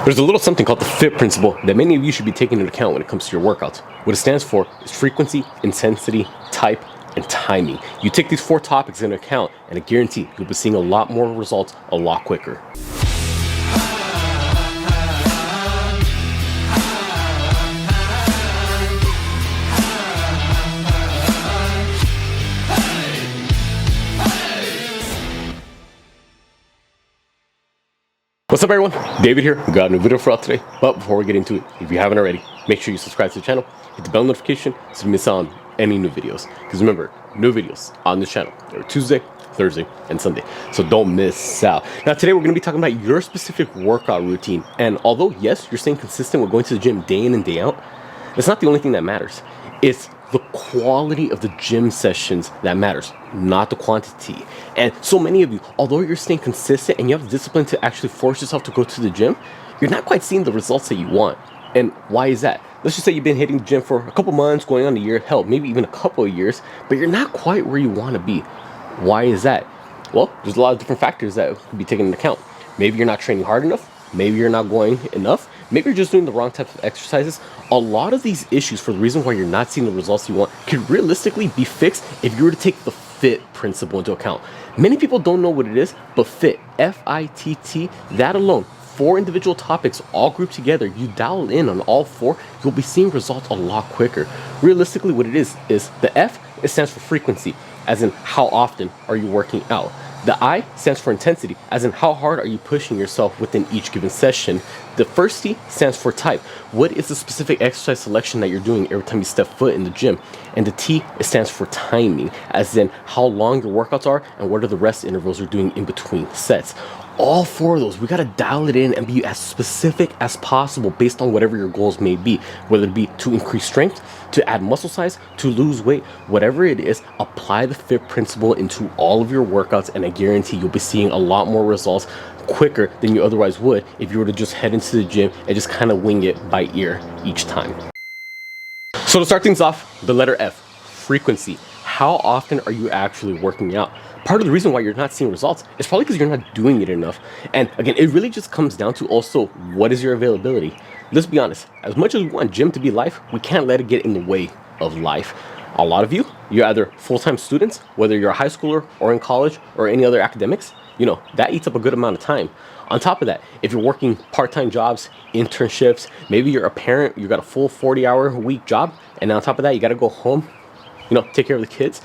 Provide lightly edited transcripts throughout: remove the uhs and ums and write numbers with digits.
There's a little something called the FITT Principle that many of you should be taking into account when it comes to your workouts. What it stands for is frequency, intensity, type, and timing. You take these 4 topics into account, and I guarantee you'll be seeing a lot more results a lot quicker. What's up everyone, David here. We got a new video for us today, but before we get into it, if you haven't already, make sure you subscribe to the channel, hit the bell notification so you miss out on any new videos. Because remember, new videos on this channel every Tuesday, Thursday, and Sunday, so don't miss out. Now today we're going to be talking about your specific workout routine, and although yes, you're staying consistent with going to the gym day in and day out, it's not the only thing that matters. It's the quality of the gym sessions that matters, not the quantity. And so many of you, although you're staying consistent and you have the discipline to actually force yourself to go to the gym, you're not quite seeing the results that you want. And why is that? Let's just say you've been hitting the gym for a couple months, going on a year, hell, maybe even a couple of years, but you're not quite where you want to be. Why is that? Well, there's a lot of different factors that could be taken into account. Maybe you're not training hard enough. Maybe you're not going enough. Maybe you're just doing the wrong types of exercises. A lot of these issues, for the reason why you're not seeing the results you want, could realistically be fixed if you were to take the FITT principle into account. Many people don't know what it is, but FITT, F-I-T-T, that alone, 4 individual topics all grouped together, you dial in on all 4, you'll be seeing results a lot quicker. Realistically, what it is the F, it stands for frequency, as in how often are you working out. The I stands for intensity, as in how hard are you pushing yourself within each given session. The first T stands for type. What is the specific exercise selection that you're doing every time you step foot in the gym? And the T, it stands for timing, as in how long your workouts are and what are the rest intervals you're doing in between sets. All 4 of those, we gotta dial it in and be as specific as possible based on whatever your goals may be, whether it be to increase strength, to add muscle size, to lose weight, whatever it is, apply the FITT principle into all of your workouts, and I guarantee you'll be seeing a lot more results quicker than you otherwise would if you were to just head into the gym and just kind of wing it by ear each time. So to start things off, the letter F, frequency. How often are you actually working out? Part of the reason why you're not seeing results is probably because you're not doing it enough. And again, it really just comes down to also what is your availability. Let's be honest, as much as we want gym to be life, we can't let it get in the way of life. A lot of you're either full-time students, whether you're a high schooler or in college or any other academics, that eats up a good amount of time. On top of that, if you're working part-time jobs, internships, maybe you're a parent, you got a full 40-hour-a-week job, and on top of that, you got to go home, take care of the kids.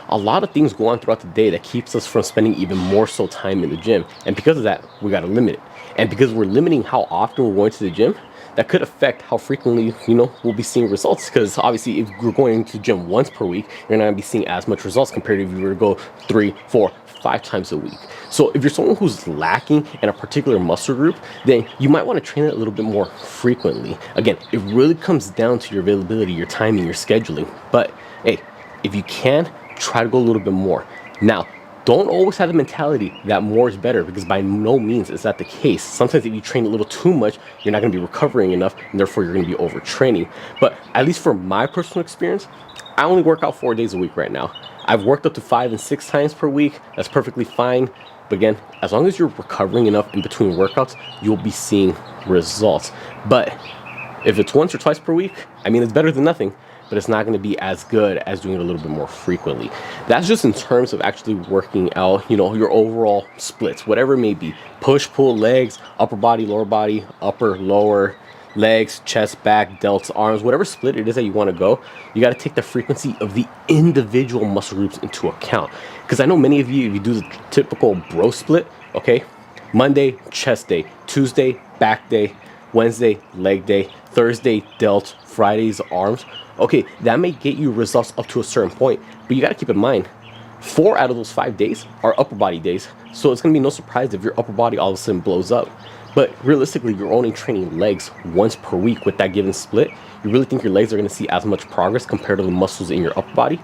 A lot of things go on throughout the day that keeps us from spending even more so time in the gym. And because of that, we got to limit it. And because we're limiting how often we're going to the gym, that could affect how frequently, we'll be seeing results. Because obviously, if you're going to the gym once per week, you're not going to be seeing as much results compared to if you were to go 3, 4, 5 times a week. So if you're someone who's lacking in a particular muscle group, then you might want to train it a little bit more frequently. Again, it really comes down to your availability, your timing, your scheduling. But hey, if you can, try to go a little bit more. Now, don't always have the mentality that more is better, because by no means is that the case. Sometimes if you train a little too much, you're not going to be recovering enough, and therefore you're going to be overtraining. But at least for my personal experience, I only work out 4 days a week right now. I've worked up to 5 and 6 times per week. That's perfectly fine. But again, as long as you're recovering enough in between workouts, you'll be seeing results. But if it's once or twice per week, it's better than nothing, but it's not going to be as good as doing it a little bit more frequently. That's just in terms of actually working out, your overall splits, whatever it may be. Push, pull, legs, upper body, upper, lower, legs, chest, back, delts, arms, whatever split it is that you want to go, you got to take the frequency of the individual muscle groups into account. Because I know many of you, if you do the typical bro split, okay, Monday, chest day, Tuesday, back day, Wednesday, leg day, Thursday, delts, Fridays, arms. Okay, that may get you results up to a certain point, but you got to keep in mind, 4 out of those 5 days are upper body days. So it's going to be no surprise if your upper body all of a sudden blows up. But realistically, you're only training legs once per week with that given split. You really think your legs are going to see as much progress compared to the muscles in your upper body?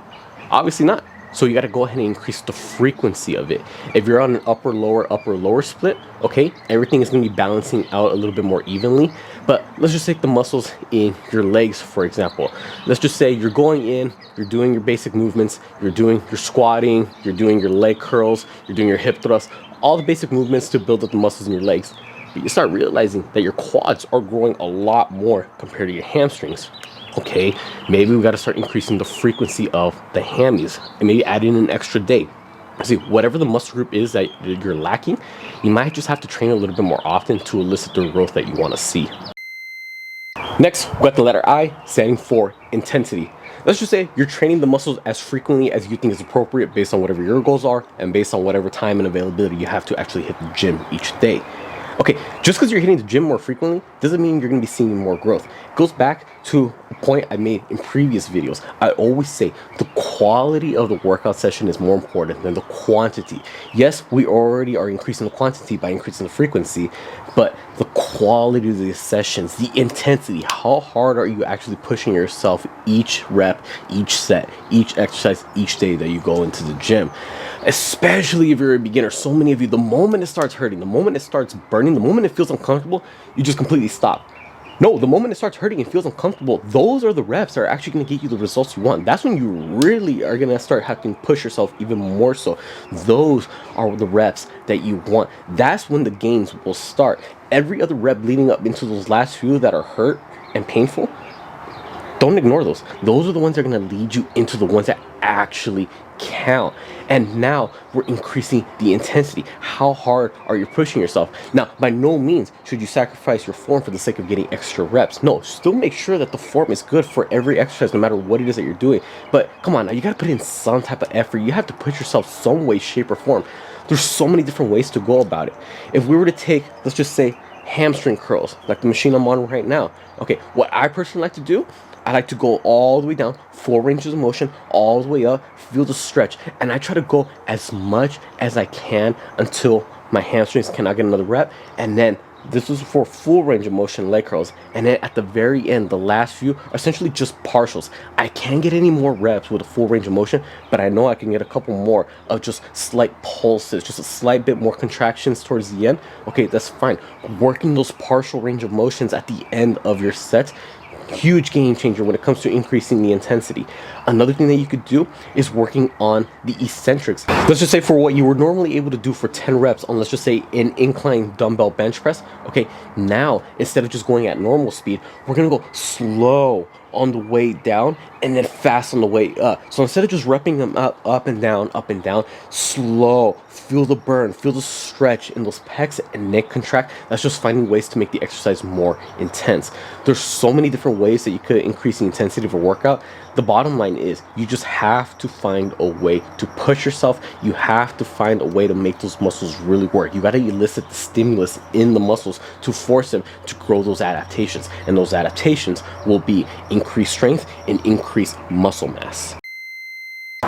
Obviously not. So you got to go ahead and increase the frequency of it. If you're on an upper lower split, okay, everything is going to be balancing out a little bit more evenly. But let's just take the muscles in your legs, for example. Let's just say you're going in, you're doing your basic movements, you're doing your squatting, you're doing your leg curls, you're doing your hip thrusts, all the basic movements to build up the muscles in your legs. but you start realizing that your quads are growing a lot more compared to your hamstrings. Okay, maybe we got to start increasing the frequency of the hammies and maybe add in an extra day. See, whatever the muscle group is that you're lacking, you might just have to train a little bit more often to elicit the growth that you want to see. Next, we got the letter I, standing for intensity. Let's just say you're training the muscles as frequently as you think is appropriate based on whatever your goals are and based on whatever time and availability you have to actually hit the gym each day. Okay, just because you're hitting the gym more frequently doesn't mean you're going to be seeing more growth. It goes back to a point I made in previous videos. I always say the quality of the workout session is more important than the quantity. Yes, we already are increasing the quantity by increasing the frequency, but the quality of the sessions, the intensity, how hard are you actually pushing yourself each rep, each set, each exercise, each day that you go into the gym. Especially if you're a beginner, so many of you, the moment it starts hurting, the moment it starts burning, the moment it feels uncomfortable, you just completely stop. No, the moment it starts hurting and feels uncomfortable, those are the reps that are actually going to get you the results you want. That's when you really are going to start having to push yourself even more so. Those are the reps that you want. That's when the gains will start. Every other rep leading up into those last few that are hurt and painful, don't ignore those. Those are the ones that are going to lead you into the ones that actually count. And now we're increasing the intensity. How hard are you pushing yourself? Now, by no means should you sacrifice your form for the sake of getting extra reps. No, still make sure that the form is good for every exercise, no matter what it is that you're doing. But come on, now you got to put in some type of effort. You have to push yourself some way, shape, or form. There's so many different ways to go about it. If we were to take, let's just say, hamstring curls, like the machine I'm on right now. Okay, what I personally like to do, I like to go all the way down, 4 ranges of motion, all the way up, feel the stretch, and I try to go as much as I can until my hamstrings cannot get another rep, and then this is for full range of motion leg curls, and then at the very end, the last few are essentially just partials. I can't get any more reps with a full range of motion, but I know I can get a couple more of just slight pulses, just a slight bit more contractions towards the end. Okay, that's fine. Working those partial range of motions at the end of your sets, huge game changer when it comes to increasing the intensity. Another thing that you could do is working on the eccentrics. Let's just say for what you were normally able to do for 10 reps on, let's just say, an incline dumbbell bench press. Okay, now instead of just going at normal speed, we're gonna go slow on the way down and then fast on the way up. So instead of just repping them up and down, slow, feel the burn, feel the stretch in those pecs and neck contract. That's just finding ways to make the exercise more intense. There's so many different ways that you could increase the intensity of a workout. The bottom line is you just have to find a way to push yourself. You have to find a way to make those muscles really work. You got to elicit the stimulus in the muscles to force them to grow those adaptations. And those adaptations will be increased strength and increased muscle mass.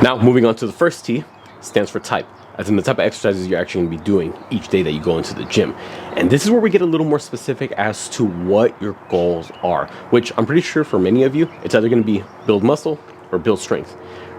Now, moving on to the first T, stands for type, as in the type of exercises you're actually going to be doing each day that you go into the gym. And this is where we get a little more specific as to what your goals are, which I'm pretty sure for many of you, it's either going to be build muscle or build strength.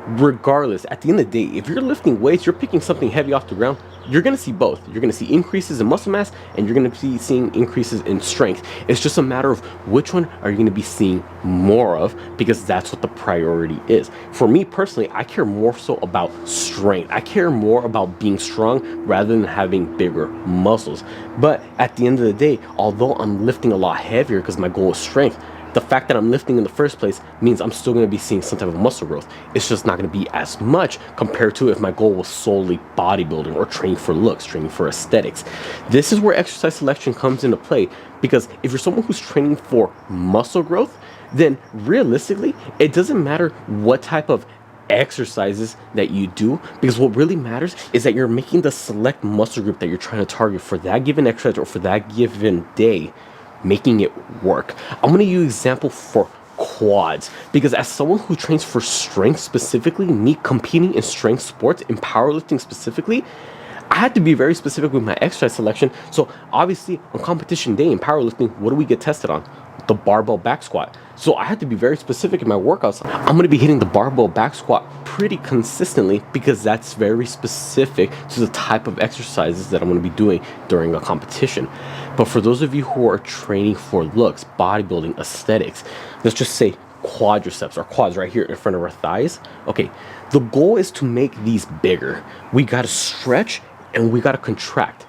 Regardless, at the end of the day, if you're lifting weights, you're picking something heavy off the ground, you're going to see both. You're going to see increases in muscle mass and you're going to be seeing increases in strength. It's just a matter of which one are you going to be seeing more of, because that's what the priority is. For me personally, I care more so about strength. I care more about being strong rather than having bigger muscles. But at the end of the day, although I'm lifting a lot heavier because my goal is strength, the fact that I'm lifting in the first place means I'm still going to be seeing some type of muscle growth. It's just not going to be as much compared to if my goal was solely bodybuilding or training for looks, training for aesthetics. This is where exercise selection comes into play, because if you're someone who's training for muscle growth, then realistically, it doesn't matter what type of exercises that you do, because what really matters is that you're making the select muscle group that you're trying to target for that given exercise or for that given day, making it work. I'm going to use example for quads, because as someone who trains for strength specifically, me competing in strength sports, in powerlifting specifically, I had to be very specific with my exercise selection. So obviously on competition day in powerlifting, what do we get tested on? The barbell back squat. So I had to be very specific in my workouts. I'm going to be hitting the barbell back squat pretty consistently, because that's very specific to the type of exercises that I'm going to be doing during a competition. But for those of you who are training for looks, bodybuilding, aesthetics, let's just say quadriceps or quads right here in front of our thighs. Okay, the goal is to make these bigger. We got to stretch and we got to contract.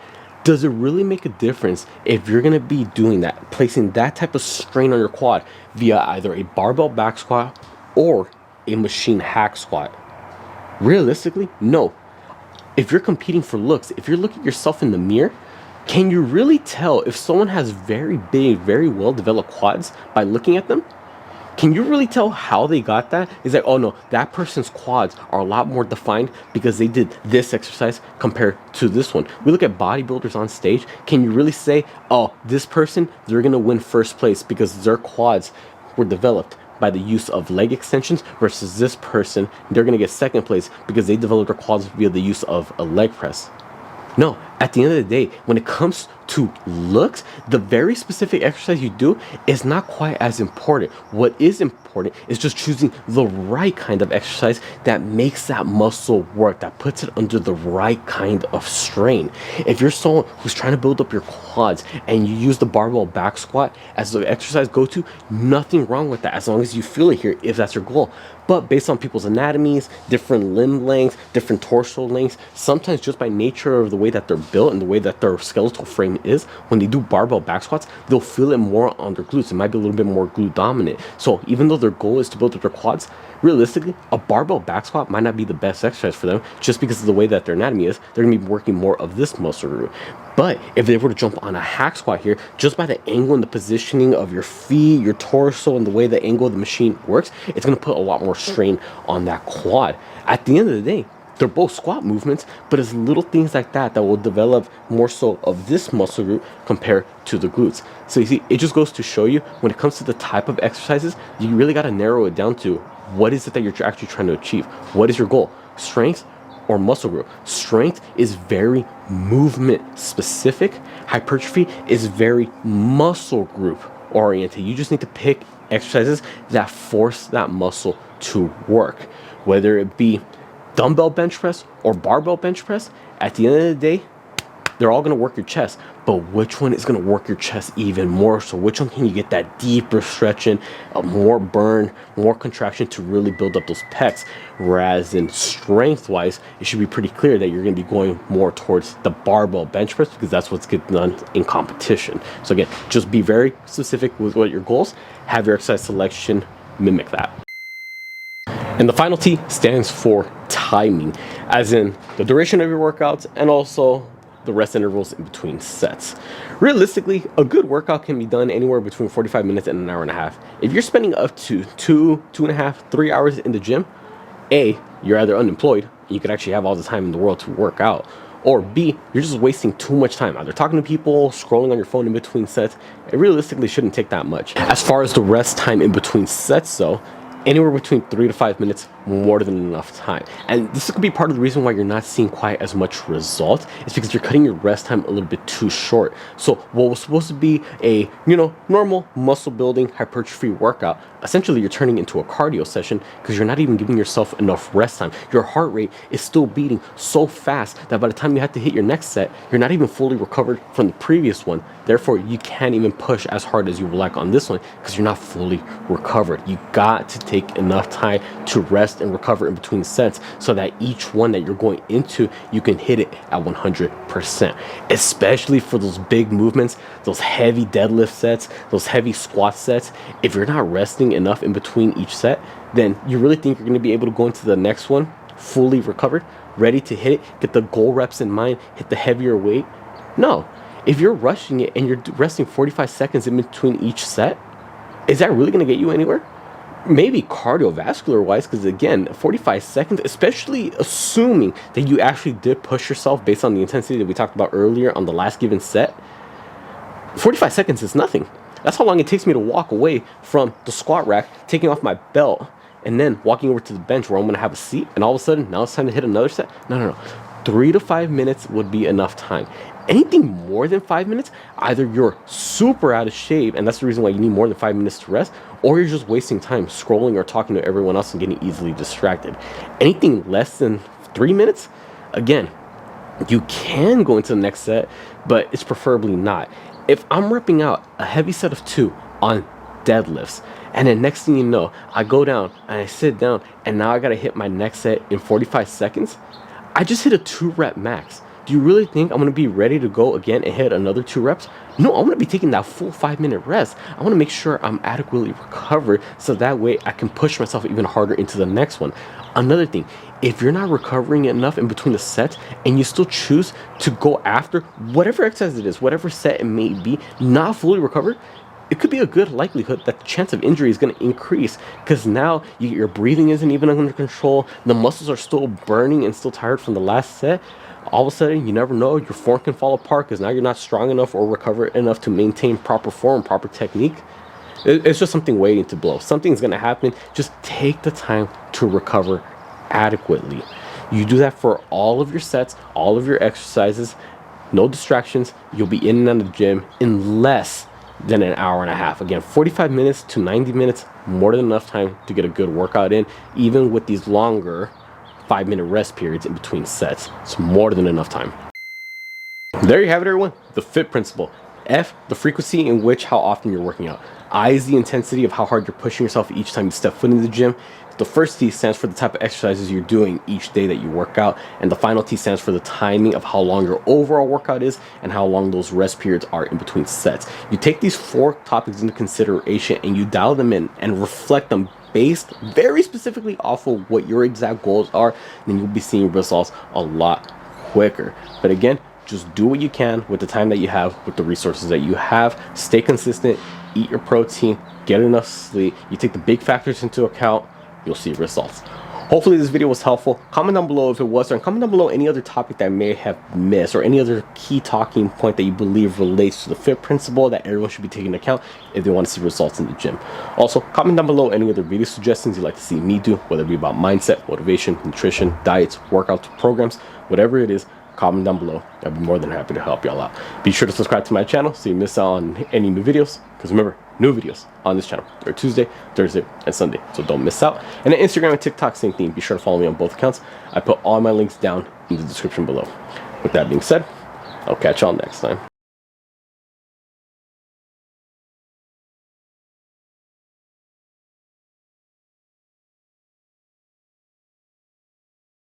Does it really make a difference if you're gonna be doing that, placing that type of strain on your quad via either a barbell back squat or a machine hack squat? Realistically, no. If you're competing for looks, if you're looking at yourself in the mirror, can you really tell if someone has very big, very well developed quads by looking at them? Can you really tell how they got that? It's like, oh no, that person's quads are a lot more defined because they did this exercise compared to this one. We look at bodybuilders on stage. Can you really say, oh, this person, they're gonna win first place because their quads were developed by the use of leg extensions, versus this person, they're gonna get second place because they developed their quads via the use of a leg press? No, at the end of the day, when it comes to looks, the very specific exercise you do is not quite as important. What is important is just choosing the right kind of exercise that makes that muscle work, that puts it under the right kind of strain. If you're someone who's trying to build up your quads and you use the barbell back squat as the exercise go-to, nothing wrong with that as long as you feel it here if that's your goal. But based on people's anatomies, different limb lengths, different torso lengths, sometimes just by nature of the way that they're built and the way that their skeletal frame is, when they do barbell back squats, they'll feel it more on their glutes. It might be a little bit more glute dominant. So even though their goal is to build up their quads, realistically, a barbell back squat might not be the best exercise for them just because of the way that their anatomy is. They're gonna be working more of this muscle group. But if they were to jump on a hack squat here, just by the angle and the positioning of your feet, your torso, and the way the angle of the machine works, it's gonna put a lot more strain on that quad. At the end of the day, they're both squat movements, but it's little things like that that will develop more so of this muscle group compared to the glutes. So you see, it just goes to show you when it comes to the type of exercises, you really got to narrow it down to what is it that you're actually trying to achieve? What is your goal? Strength or muscle group? Strength is very movement specific. Hypertrophy is very muscle group oriented. You just need to pick exercises that force that muscle to work, whether it be dumbbell bench press or barbell bench press. At the end of the day, they're all going to work your chest, but which one is going to work your chest even more? So which one can you get that deeper stretching, more burn, more contraction to really build up those pecs? Whereas in strength wise, it should be pretty clear that you're going to be going more towards the barbell bench press because that's what's getting done in competition. So again, just be very specific with what your goals, have your exercise selection mimic that. And the final T stands for timing, as in the duration of your workouts and also the rest intervals in between sets. Realistically, a good workout can be done anywhere between 45 minutes and an hour and a half. If you're spending up to 2.5, 3 hours in the gym, A, you're either unemployed, and you could actually have all the time in the world to work out, or B, you're just wasting too much time either talking to people, scrolling on your phone in between sets. It realistically shouldn't take that much. As far as the rest time in between sets though, anywhere between 3 to 5 minutes, more than enough time. And this could be part of the reason why you're not seeing quite as much result. It's because you're cutting your rest time a little bit too short. So what was supposed to be a, normal muscle building hypertrophy workout, essentially you're turning into a cardio session because you're not even giving yourself enough rest time. Your heart rate is still beating so fast that by the time you have to hit your next set, you're not even fully recovered from the previous one. Therefore, you can't even push as hard as you would like on this one because you're not fully recovered. You got to take enough time to rest and recover in between sets so that each one that you're going into, you can hit it at 100%. Especially for those big movements, those heavy deadlift sets, those heavy squat sets. If you're not resting enough in between each set, then you really think you're going to be able to go into the next one fully recovered, ready to hit it, get the goal reps in mind, hit the heavier weight? No. If you're rushing it and you're resting 45 seconds in between each set, is that really going to get you anywhere? Maybe cardiovascular wise, because again, 45 seconds, especially assuming that you actually did push yourself based on the intensity that we talked about earlier on the last given set, 45 seconds is nothing. That's how long it takes me to walk away from the squat rack, taking off my belt, and then walking over to the bench where I'm going to have a seat, and all of a sudden, now it's time to hit another set. No. 3 to 5 minutes would be enough time. Anything more than 5 minutes, either you're super out of shape, and that's the reason why you need more than 5 minutes to rest, or you're just wasting time scrolling or talking to everyone else and getting easily distracted. Anything less than 3 minutes, again, you can go into the next set, but it's preferably not. If I'm repping out a heavy set of 2 on deadlifts, and then next thing you know, I go down and I sit down, and now I gotta hit my next set in 45 seconds, I just hit a 2 rep max. Do you really think I'm going to be ready to go again and hit another 2 reps? No, I'm going to be taking that full 5-minute rest. I want to make sure I'm adequately recovered so that way I can push myself even harder into the next one. Another thing, if you're not recovering enough in between the sets and you still choose to go after whatever exercise it is, whatever set it may be, not fully recovered, it could be a good likelihood that the chance of injury is going to increase, because now your breathing isn't even under control. The muscles are still burning and still tired from the last set. All of a sudden, you never know, your form can fall apart because now you're not strong enough or recovered enough to maintain proper form, proper technique. It's just something waiting to blow. Something's going to happen. Just take the time to recover adequately. You do that for all of your sets, all of your exercises, no distractions. You'll be in and out of the gym in less than an hour and a half. Again, 45 minutes to 90 minutes, more than enough time to get a good workout in, even with these longer 5-minute rest periods in between sets. It's more than enough time. There you have it, everyone. The FITT principle. F, the frequency in which, how often you're working out. I is the intensity of how hard you're pushing yourself each time you step foot in the gym. The first T stands for the type of exercises you're doing each day that you work out. And the final T stands for the timing of how long your overall workout is and how long those rest periods are in between sets. You take these 4 topics into consideration and you dial them in and reflect them based very specifically off of what your exact goals are, then you'll be seeing results a lot quicker. But again, just do what you can with the time that you have, with the resources that you have. Stay consistent, eat your protein, get enough sleep. You take the big factors into account, you'll see results. Hopefully this video was helpful. Comment down below if it was, and comment down below any other topic that I may have missed or any other key talking point that you believe relates to the FITT principle that everyone should be taking into account if they want to see results in the gym. Also, comment down below any other video suggestions you'd like to see me do, whether it be about mindset, motivation, nutrition, diets, workout programs, whatever it is. Comment down below. I'd be more than happy to help y'all out. Be sure to subscribe to my channel so you miss out on any new videos, because remember, new videos on this channel are Tuesday, Thursday, and Sunday, so don't miss out. And on Instagram and TikTok, same thing. Be sure to follow me on both accounts. I put all my links down in the description below. With that being said, I'll catch y'all next time.